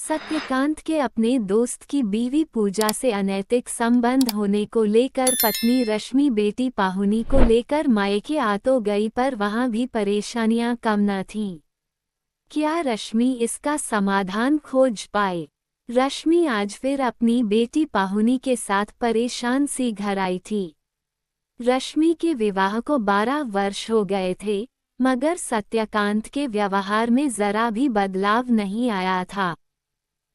सत्यकांत के अपने दोस्त की बीवी पूजा से अनैतिक संबंध होने को लेकर पत्नी रश्मि बेटी पाहुनी को लेकर मायके आ तो गई, पर वहां भी परेशानियां कम न थीं। क्या रश्मि इसका समाधान खोज पाए? रश्मि आज फिर अपनी बेटी पाहुनी के साथ परेशान सी घर आई थी। रश्मि के विवाह को 12 वर्ष हो गए थे, मगर सत्यकांत के व्यवहार में जरा भी बदलाव नहीं आया था।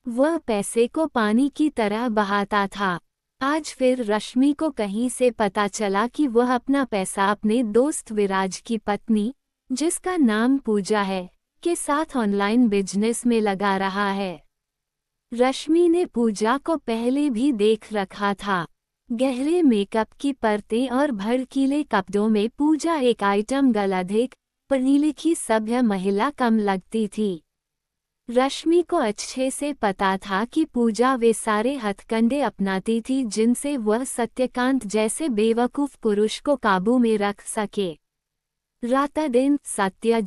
वह पैसे को पानी की तरह बहाता था। आज फिर रश्मि को कहीं से पता चला कि वह अपना पैसा अपने दोस्त विराज की पत्नी, जिसका नाम पूजा है, के साथ ऑनलाइन बिजनेस में लगा रहा है। रश्मि ने पूजा को पहले भी देख रखा था। गहरे मेकअप की परतें और भड़कीले कपड़ों में पूजा एक आइटम गर्ल, अधिक पढ़ी लिखी सभ्य महिला कम लगती थी। रश्मि को अच्छे से पता था कि पूजा वे सारे हथकंडे अपनाती थी जिनसे वह सत्यकांत जैसे बेवकूफ पुरुष को काबू में रख सके। रात दिन सत्या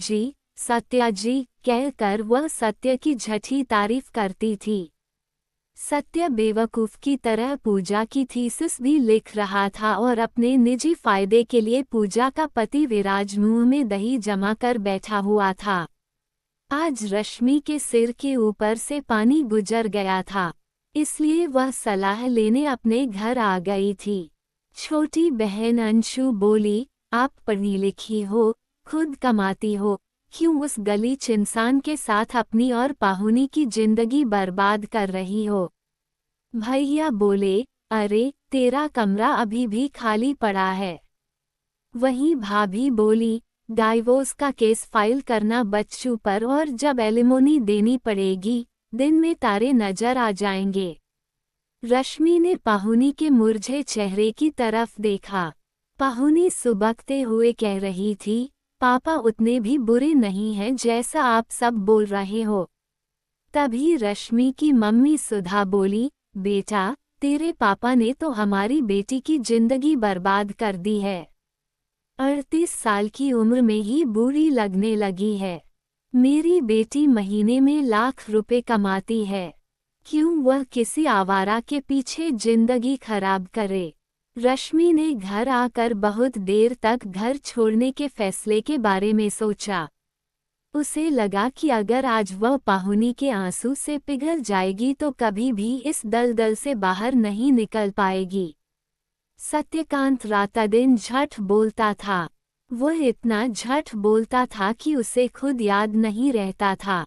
जी कहकर वह सत्य की झठी तारीफ करती थी। सत्य बेवकूफ की तरह पूजा की थीसिस भी लिख रहा था और अपने निजी फायदे के लिए पूजा का पति विराज मुंह में दही जमा कर बैठा हुआ था। आज रश्मि के सिर के ऊपर से पानी गुजर गया था, इसलिए वह सलाह लेने अपने घर आ गई थी। छोटी बहन अंशु बोली, आप पढ़ी लिखी हो, खुद कमाती हो, क्यों उस गलीच इंसान के साथ अपनी और पाहुनी की जिंदगी बर्बाद कर रही हो? भैया बोले, अरे तेरा कमरा अभी भी खाली पड़ा है। वहीं भाभी बोली, डाइवोर्स का केस फाइल करना बच्चों पर, और जब एलिमोनी देनी पड़ेगी दिन में तारे नजर आ जाएंगे। रश्मि ने पाहुनी के मुरझे चेहरे की तरफ देखा। पाहुनी सुबकते हुए कह रही थी, पापा उतने भी बुरे नहीं हैं जैसा आप सब बोल रहे हो। तभी रश्मि की मम्मी सुधा बोली, बेटा तेरे पापा ने तो हमारी बेटी की जिंदगी बर्बाद कर दी है। 38 साल की उम्र में ही बूढ़ी लगने लगी है। मेरी बेटी महीने में लाख रुपए कमाती है, क्यों वह किसी आवारा के पीछे जिंदगी खराब करे? रश्मि ने घर आकर बहुत देर तक घर छोड़ने के फैसले के बारे में सोचा। उसे लगा कि अगर आज वह पाहुनी के आंसू से पिघल जाएगी तो कभी भी इस दलदल से बाहर नहीं निकल पाएगी। सत्यकांत रात दिन झठ बोलता था। वह इतना झठ बोलता था कि उसे खुद याद नहीं रहता था।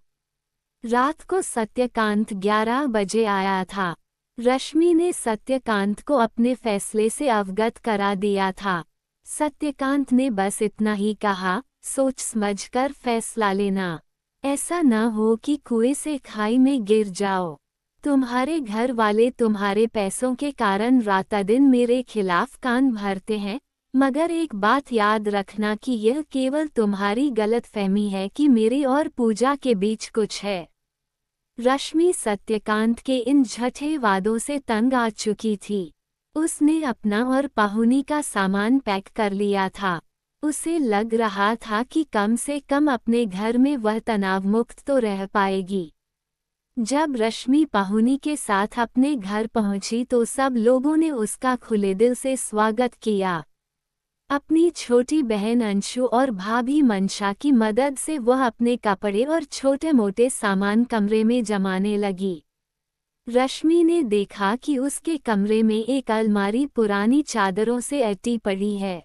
रात को सत्यकांत 11 बजे आया था। रश्मि ने सत्यकांत को अपने फैसले से अवगत करा दिया था। सत्यकांत ने बस इतना ही कहा, सोच समझकर फैसला लेना। ऐसा न हो कि कुएं से खाई में गिर जाओ। तुम्हारे घर वाले तुम्हारे पैसों के कारण रात दिन मेरे खिलाफ कान भरते हैं, मगर एक बात याद रखना कि यह केवल तुम्हारी गलतफहमी है कि मेरे और पूजा के बीच कुछ है। रश्मि सत्यकांत के इन झठे वादों से तंग आ चुकी थी। उसने अपना और पाहुनी का सामान पैक कर लिया था। उसे लग रहा था कि कम से कम अपने घर में वह तनाव मुक्त तो रह पाएगी। जब रश्मि पाहुनी के साथ अपने घर पहुंची तो सब लोगों ने उसका खुले दिल से स्वागत किया। अपनी छोटी बहन अंशु और भाभी मंशा की मदद से वह अपने कपड़े और छोटे मोटे सामान कमरे में जमाने लगी। रश्मि ने देखा कि उसके कमरे में एक अलमारी पुरानी चादरों से अटी पड़ी है।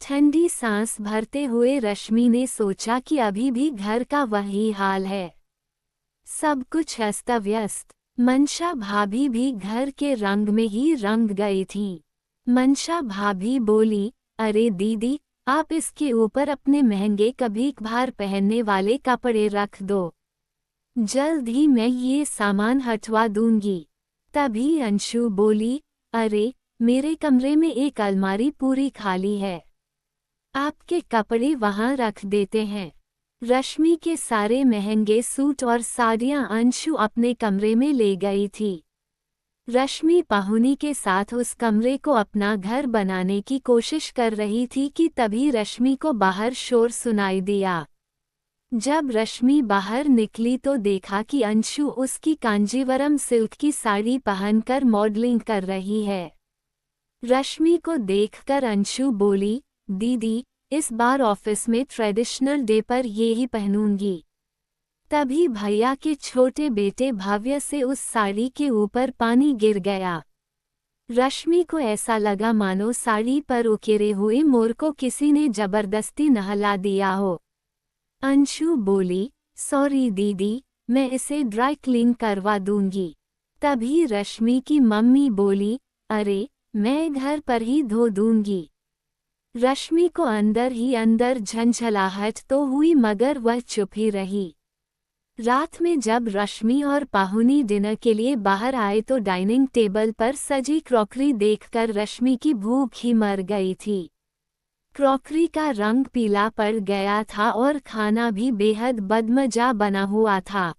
ठंडी सांस भरते हुए रश्मि ने सोचा कि अभी भी घर का वही हाल है, सब कुछ अस्त व्यस्त। मंशा भाभी भी घर के रंग में ही रंग गई थीं। मंशा भाभी बोली, अरे दीदी, आप इसके ऊपर अपने महंगे कभी कभार पहनने वाले कपड़े रख दो, जल्द ही मैं ये सामान हटवा दूंगी। तभी अंशु बोली, अरे मेरे कमरे में एक अलमारी पूरी खाली है, आपके कपड़े वहां रख देते हैं। रश्मि के सारे महंगे सूट और साड़ियां अंशु अपने कमरे में ले गई थी। रश्मि पाहुनी के साथ उस कमरे को अपना घर बनाने की कोशिश कर रही थी कि तभी रश्मि को बाहर शोर सुनाई दिया। जब रश्मि बाहर निकली तो देखा कि अंशु उसकी कांजीवरम सिल्क की साड़ी पहनकर मॉडलिंग कर रही है। रश्मि को देखकर अंशु बोली, दीदी, इस बार ऑफिस में ट्रेडिशनल डे पर ये ही पहनूंगी। तभी भैया के छोटे बेटे भव्य से उस साड़ी के ऊपर पानी गिर गया। रश्मि को ऐसा लगा मानो साड़ी पर उकेरे हुए मोर को किसी ने जबरदस्ती नहला दिया हो। अंशु बोली, सॉरी दीदी, मैं इसे ड्राई क्लीन करवा दूंगी। तभी रश्मि की मम्मी बोली, अरे, मैं घर पर ही धो दूंगी। रश्मि को अंदर ही अंदर झंझलाहट तो हुई मगर वह चुप ही रही। रात में जब रश्मि और पाहुनी डिनर के लिए बाहर आए तो डाइनिंग टेबल पर सजी क्रॉकरी देखकर रश्मि की भूख ही मर गई थी। क्रॉकरी का रंग पीला पड़ गया था और खाना भी बेहद बदमजा बना हुआ था।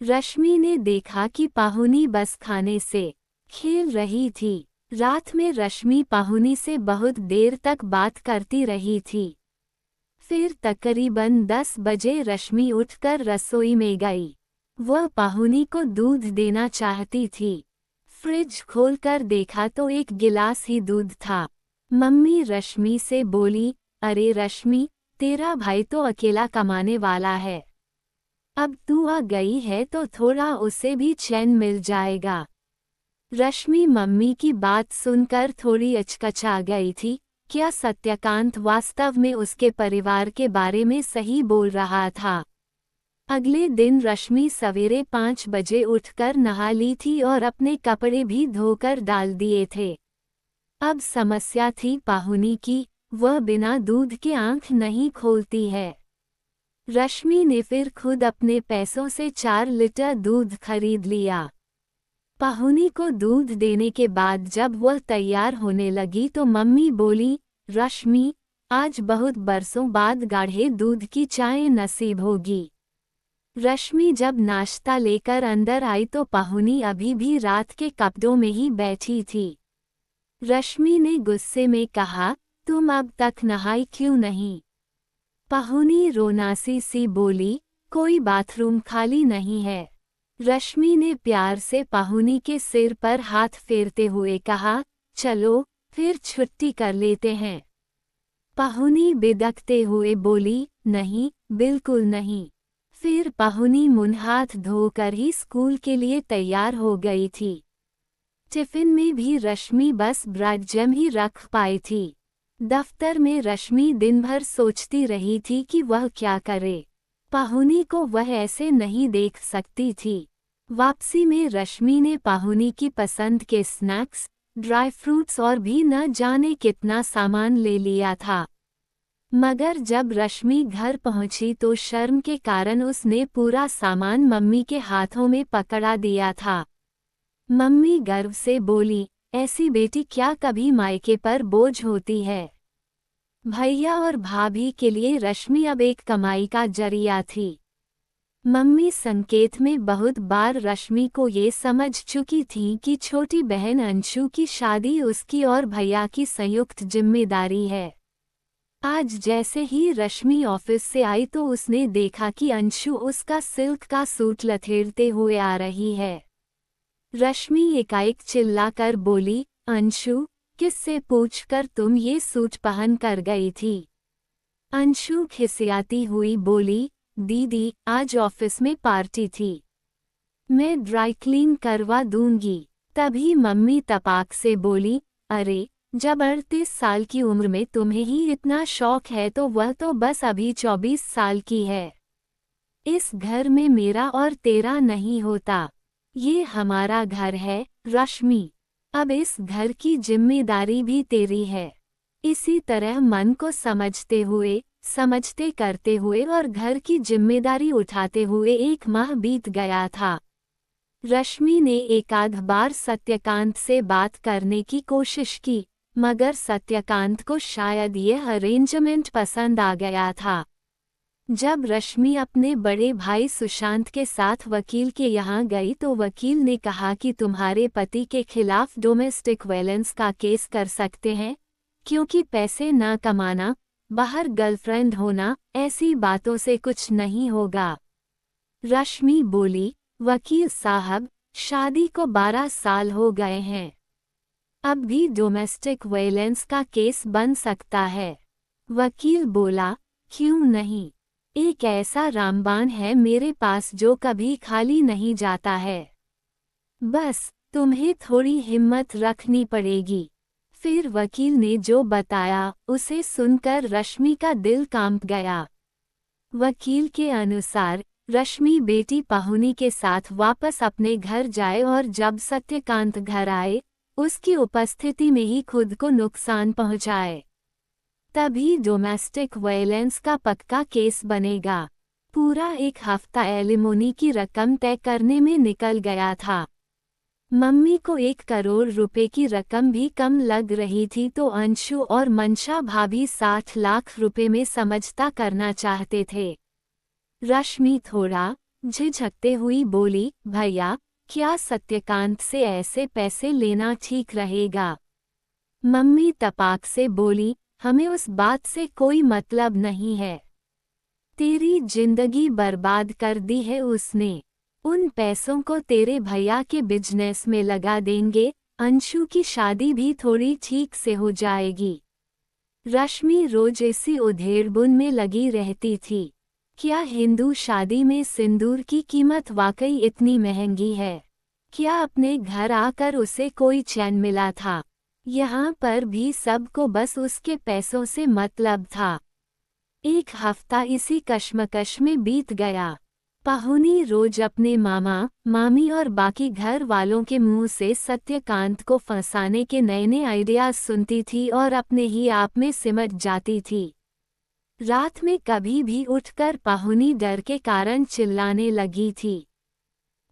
रश्मि ने देखा कि पाहुनी बस खाने से खेल रही थी। रात में रश्मि पाहुनी से बहुत देर तक बात करती रही थी। फिर तकरीबन 10 बजे रश्मि उठकर रसोई में गई। वह पाहुनी को दूध देना चाहती थी। फ्रिज खोलकर देखा तो एक गिलास ही दूध था। मम्मी रश्मि से बोली, अरे रश्मि, तेरा भाई तो अकेला कमाने वाला है। अब तू आ गई है तो थोड़ा उसे भी चैन मिल जाएगा। रश्मि मम्मी की बात सुनकर थोड़ी अचकचा गई थी। क्या सत्यकांत वास्तव में उसके परिवार के बारे में सही बोल रहा था? अगले दिन रश्मि सवेरे 5 बजे उठकर नहा ली थी और अपने कपड़े भी धोकर डाल दिए थे। अब समस्या थी पाहुनी की, वह बिना दूध के आंख नहीं खोलती है। रश्मि ने फिर खुद अपने पैसों से 4 लीटर दूध खरीद लिया। पाहुनी को दूध देने के बाद जब वह तैयार होने लगी तो मम्मी बोली, रश्मि, आज बहुत बरसों बाद गाढ़े दूध की चाय नसीब होगी। रश्मि जब नाश्ता लेकर अंदर आई तो पाहुनी अभी भी रात के कपड़ों में ही बैठी थी। रश्मि ने गुस्से में कहा, तुम अब तक नहाई क्यों नहीं? पाहुनी रोनासी सी बोली, कोई बाथरूम खाली नहीं है। रश्मि ने प्यार से पाहुनी के सिर पर हाथ फेरते हुए कहा, चलो फिर छुट्टी कर लेते हैं। पाहुनी बिदकते हुए बोली, नहीं, बिल्कुल नहीं। फिर पाहुनी मुंह हाथ धोकर ही स्कूल के लिए तैयार हो गई थी। टिफिन में भी रश्मि बस ब्रेड जैम ही रख पाई थी। दफ्तर में रश्मि दिन भर सोचती रही थी कि वह क्या करे। पाहुनी को वह ऐसे नहीं देख सकती थी। वापसी में रश्मि ने पाहुनी की पसंद के स्नैक्स, ड्राई फ्रूट्स और भी न जाने कितना सामान ले लिया था। मगर जब रश्मि घर पहुंची तो शर्म के कारण उसने पूरा सामान मम्मी के हाथों में पकड़ा दिया था। मम्मी गर्व से बोली, ऐसी बेटी क्या कभी मायके पर बोझ होती है। भैया और भाभी के लिए रश्मि अब एक कमाई का जरिया थी। मम्मी संकेत में बहुत बार रश्मि को ये समझ चुकी थी कि छोटी बहन अंशु की शादी उसकी और भैया की संयुक्त जिम्मेदारी है। आज जैसे ही रश्मि ऑफिस से आई तो उसने देखा कि अंशु उसका सिल्क का सूट लथेड़ते हुए आ रही है। रश्मि एकाएक चिल्लाकर बोली, अंशु, किससे पूछकर तुम ये सूट पहन कर गई थी? अंशु खिसियाती हुई बोली, दीदी, आज ऑफिस में पार्टी थी, मैं ड्राई क्लीन करवा दूंगी। तभी मम्मी तपाक से बोली, अरे, जब 38 साल की उम्र में तुम्हें ही इतना शौक है तो वह तो बस अभी 24 साल की है। इस घर में मेरा और तेरा नहीं होता, ये हमारा घर है रश्मि। अब इस घर की जिम्मेदारी भी तेरी है। इसी तरह मन को समझते करते हुए और घर की जिम्मेदारी उठाते हुए 1 माह बीत गया था। रश्मि ने एकाध बार सत्यकांत से बात करने की कोशिश की, मगर सत्यकांत को शायद यह अरेंजमेंट पसंद आ गया था। जब रश्मि अपने बड़े भाई सुशांत के साथ वकील के यहाँ गई तो वकील ने कहा कि तुम्हारे पति के खिलाफ डोमेस्टिक वायलेंस का केस कर सकते हैं, क्योंकि पैसे न कमाना, बाहर गर्लफ्रेंड होना, ऐसी बातों से कुछ नहीं होगा। रश्मि बोली, वकील साहब, शादी को 12 साल हो गए हैं। अब भी डोमेस्टिक वायलेंस का केस बन सकता है। वकील बोला, क्यों नहीं? एक ऐसा रामबाण है मेरे पास जो कभी खाली नहीं जाता है। बस तुम्हें थोड़ी हिम्मत रखनी पड़ेगी। फिर वकील ने जो बताया उसे सुनकर रश्मि का दिल कांप गया। वकील के अनुसार रश्मि बेटी पाहुनी के साथ वापस अपने घर जाए और जब सत्यकांत घर आए, उसकी उपस्थिति में ही खुद को नुकसान पहुंचाए। तभी डोमेस्टिक वायलेंस का पक्का केस बनेगा। पूरा 1 हफ्ता एलिमोनी की रकम तय करने में निकल गया था। मम्मी को 1 करोड़ रुपए की रकम भी कम लग रही थी तो अंशु और मंशा भाभी 60 लाख रुपए में समझौता करना चाहते थे। रश्मि थोड़ा झिझकते हुई बोली, भैया, क्या सत्यकांत से ऐसे पैसे लेना ठीक रहेगा? मम्मी तपाक से बोली, हमें उस बात से कोई मतलब नहीं है। तेरी जिंदगी बर्बाद कर दी है उसने। उन पैसों को तेरे भैया के बिजनेस में लगा देंगे, अंशु की शादी भी थोड़ी ठीक से हो जाएगी। रश्मि रोज इसी उधेड़बुन में लगी रहती थी। क्या हिंदू शादी में सिंदूर की कीमत वाकई इतनी महंगी है? क्या अपने घर आकर उसे कोई चैन मिला था? यहाँ पर भी सबको बस उसके पैसों से मतलब था। 1 हफ्ता इसी कश्मकश में बीत गया। पाहुनी रोज अपने मामा, मामी और बाकी घर वालों के मुंह से सत्यकांत को फंसाने के नए नए आइडियाज सुनती थी और अपने ही आप में सिमट जाती थी। रात में कभी भी उठकर पाहुनी डर के कारण चिल्लाने लगी थी।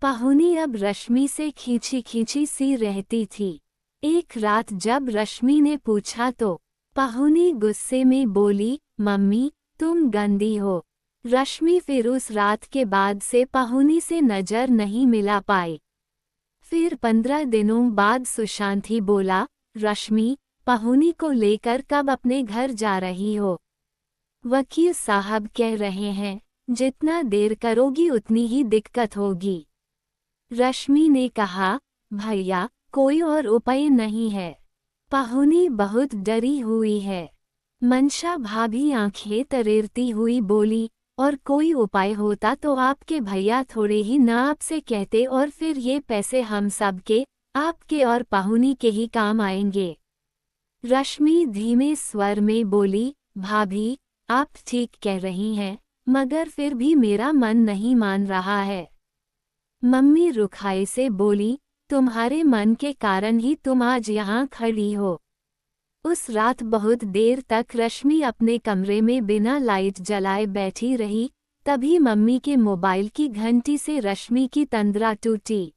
पाहुनी अब रश्मि से खींची खींची सी रहती थी। एक रात जब रश्मि ने पूछा तो पाहुनी गुस्से में बोली, मम्मी, तुम गंदी हो। रश्मि फिर उस रात के बाद से पाहुनी से नजर नहीं मिला पाई। फिर 15 दिनों बाद सुशांत ही बोला, रश्मि, पाहुनी को लेकर कब अपने घर जा रही हो? वकील साहब कह रहे हैं, जितना देर करोगी उतनी ही दिक्कत होगी। रश्मि ने कहा, भैया, कोई और उपाय नहीं है। पाहुनी बहुत डरी हुई है। मंशा भाभी आंखें तरेरती हुई बोली, और कोई उपाय होता तो आपके भैया थोड़े ही ना आपसे कहते और फिर ये पैसे हम सब के, आपके और पाहुनी के ही काम आएंगे। रश्मि धीमे स्वर में बोली, भाभी, आप ठीक कह रही हैं, मगर फिर भी मेरा मन नहीं मान रहा है। मम्मी रुखाई से बोली, तुम्हारे मन के कारण ही तुम आज यहाँ खड़ी हो। उस रात बहुत देर तक रश्मि अपने कमरे में बिना लाइट जलाए बैठी रही, तभी मम्मी के मोबाइल की घंटी से रश्मि की तंद्रा टूटी।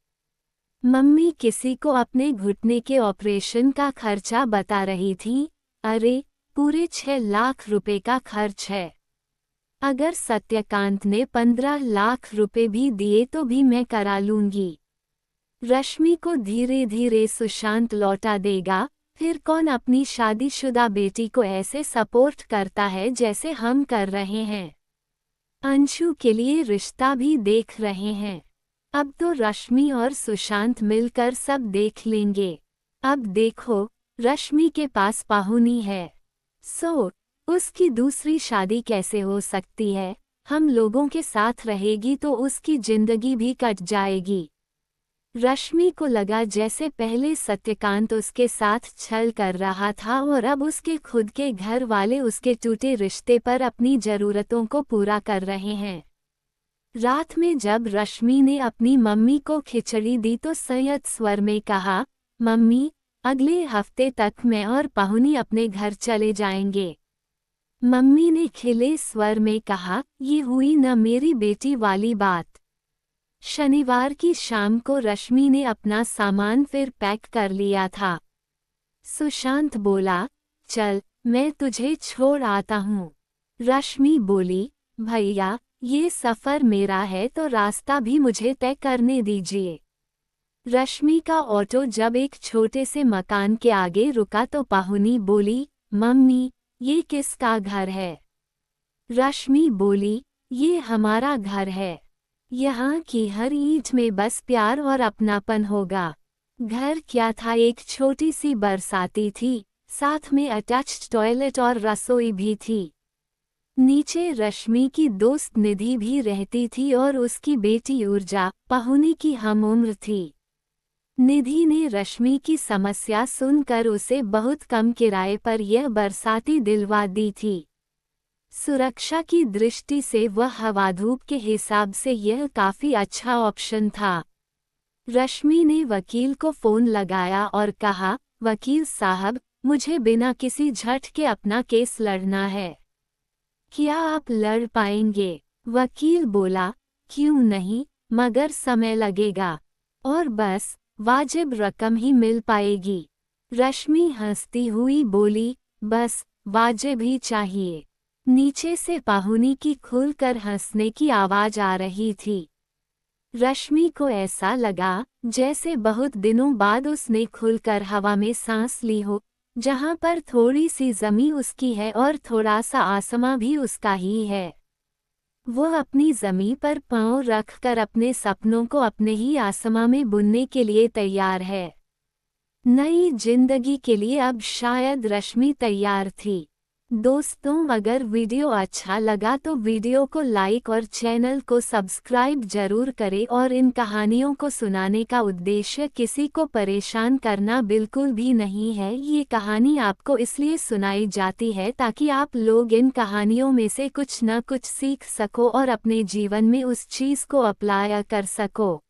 मम्मी किसी को अपने घुटने के ऑपरेशन का खर्चा बता रही थी। अरे, पूरे 6 लाख रुपए का खर्च है। अगर सत्यकांत ने 15 लाख रुपए भी दिए तो भी मैं करा लूंगी। रश्मि को धीरे धीरे सुशांत लौटा देगा। फिर कौन अपनी शादीशुदा बेटी को ऐसे सपोर्ट करता है जैसे हम कर रहे हैं। अंशु के लिए रिश्ता भी देख रहे हैं। अब तो रश्मि और सुशांत मिलकर सब देख लेंगे। अब देखो, रश्मि के पास पाहुनी है, उसकी दूसरी शादी कैसे हो सकती है? हम लोगों के साथ रहेगी तो उसकी जिंदगी भी कट जाएगी। रश्मि को लगा जैसे पहले सत्यकांत उसके साथ छल कर रहा था और अब उसके खुद के घर वाले उसके टूटे रिश्ते पर अपनी जरूरतों को पूरा कर रहे हैं। रात में जब रश्मि ने अपनी मम्मी को खिचड़ी दी तो संयत स्वर में कहा, मम्मी, अगले हफ्ते तक मैं और पाहुनी अपने घर चले जाएंगे। मम्मी ने खिले स्वर में कहा, ये हुई न मेरी बेटी वाली बात। शनिवार की शाम को रश्मि ने अपना सामान फिर पैक कर लिया था। सुशांत बोला, चल, मैं तुझे छोड़ आता हूँ। रश्मि बोली, भैया, ये सफ़र मेरा है तो रास्ता भी मुझे तय करने दीजिए। रश्मि का ऑटो जब एक छोटे से मकान के आगे रुका तो पाहुनी बोली, मम्मी, ये किसका घर है? रश्मि बोली, ये हमारा घर है। यहाँ की हर ईंट में बस प्यार और अपनापन होगा। घर क्या था, एक छोटी सी बरसाती थी, साथ में अटैच्ड टॉयलेट और रसोई भी थी। नीचे रश्मि की दोस्त निधि भी रहती थी और उसकी बेटी ऊर्जा पाहुनी की हम उम्र थी। निधि ने रश्मि की समस्या सुनकर उसे बहुत कम किराए पर यह बरसाती दिलवा दी थी। सुरक्षा की दृष्टि से वह हवाधूप के हिसाब से यह काफी अच्छा ऑप्शन था। रश्मि ने वकील को फोन लगाया और कहा, वकील साहब, मुझे बिना किसी झटके अपना केस लड़ना है। क्या आप लड़ पाएंगे? वकील बोला, क्यों नहीं, मगर समय लगेगा और बस वाजिब रकम ही मिल पाएगी। रश्मि हंसती हुई बोली, बस वाजिब ही चाहिए। नीचे से पाहुनी की खुलकर हंसने की आवाज आ रही थी। रश्मि को ऐसा लगा जैसे बहुत दिनों बाद उसने खुलकर हवा में सांस ली हो, जहां पर थोड़ी सी जमीन उसकी है और थोड़ा सा आसमां भी उसका ही है। वो अपनी जमीन पर पांव रखकर अपने सपनों को अपने ही आसमां में बुनने के लिए तैयार है। नई जिंदगी के लिए अब शायद रश्मि तैयार थी। दोस्तों, अगर वीडियो अच्छा लगा तो वीडियो को लाइक और चैनल को सब्सक्राइब जरूर करें। और इन कहानियों को सुनाने का उद्देश्य किसी को परेशान करना बिल्कुल भी नहीं है। ये कहानी आपको इसलिए सुनाई जाती है ताकि आप लोग इन कहानियों में से कुछ न कुछ सीख सको और अपने जीवन में उस चीज़ को अप्लाई कर सको।